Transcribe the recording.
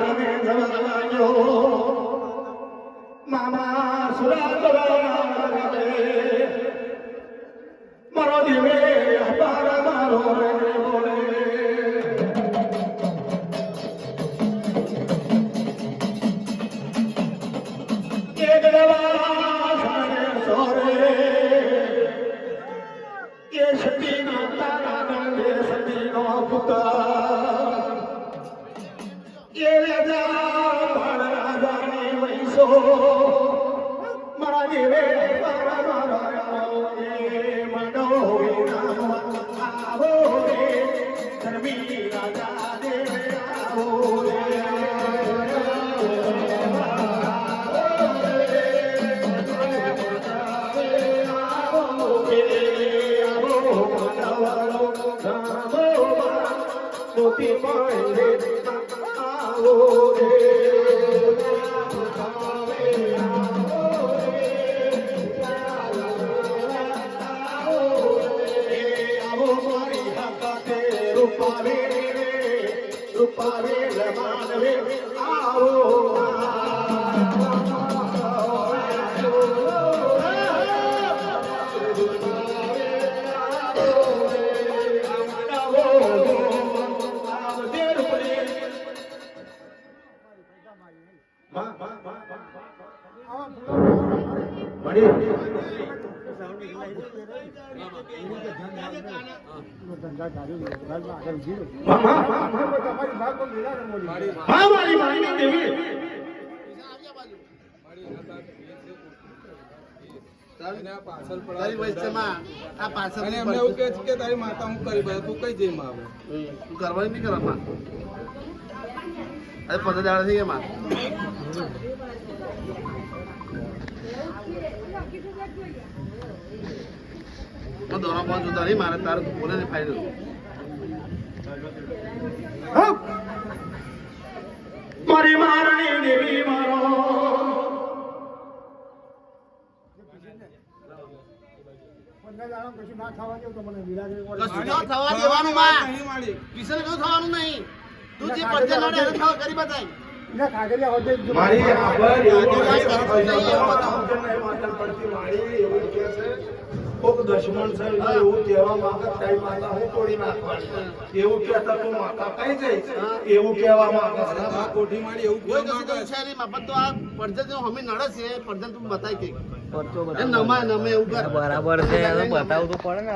રમે જવાયો મામા સુરા મારો દેવે અપાર મારો રે બોલે એક દવા સરે સોરે કે સતી નો તારા ને સતી નો પુતા એ રાજા ભણ રાજાની વૈસો મારા દેવે મારા મારા મનો આવો રે ધર્મી રાજા દેવે આવો રે મોતી પાડે આવો રે આવો મારી હાથે રૂપાવે રૂપાવે રમાનવે આવો તારી માતા હું કરી તું કઈ જઈ માં તું કરવાની નહીં કરવા અરે 15 દાડા થઈ ગયા માં દોરા પાંચ જોતા નહીં મારે તારે બોલે ને ફાયદો મારી મારણી દેવી મારો થવા દેવાનું માં કિશન કયું થવાનું નહીં તું જે પડશે નડે એને થવા કરી બતાય દુશ્મન છે એવું કહેવા માંગે તારી માતા હું તોડી નાખવાની એવું કહેતા તું માતા કઈ જઈશ એવું કહેવા માંગે કોઠી મારી એવું કોઈ કશું છે નહીં મફત તો આ પડજે જો હમી નડે છે પડજે તું બતાય કે નમે એવું કર બરાબર છે બતાવવું તો પડે ને.